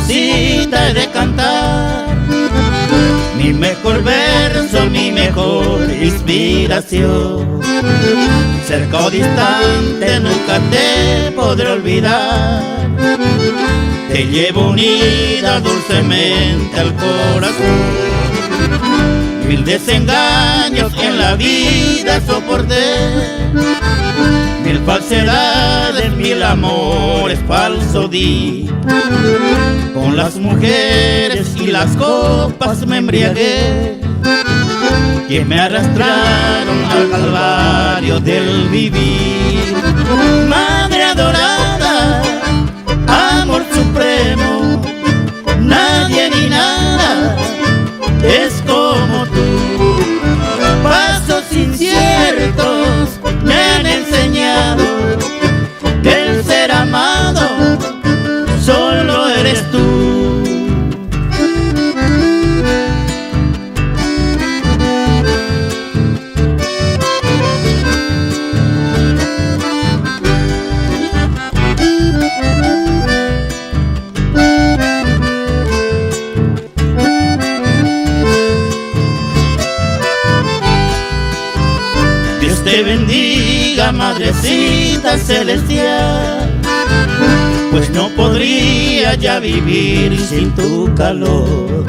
madrecita, he de cantar mi mejor verso, mi mejor inspiración. Cerca o distante nunca te podré olvidar, te llevo unida dulcemente al corazón. Mil desengaños en la vida soporté, mil falsedades, mil amores falsos di. Con las mujeres y las copas me embriagué, que me arrastraron al calvario del vivir. Madre adorada, amor supremo, nadie ni nada es como tú. Pasos inciertos me han enseñado que el ser amado solo eres tú. Dios te bendiga, madrecita celestial, pues no podría ya vivir sin tu calor,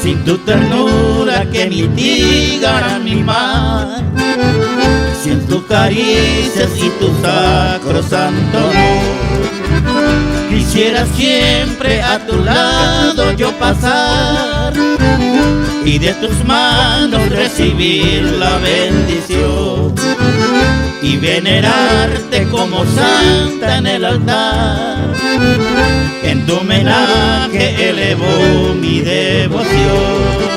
sin tu ternura que mitigará mi mal, sin tus caricias y tu sacrosanto amor. Quisiera siempre a tu lado yo pasar y de tus manos recibir la bendición y venerarte como santa en el altar. En tu homenaje elevo mi devoción.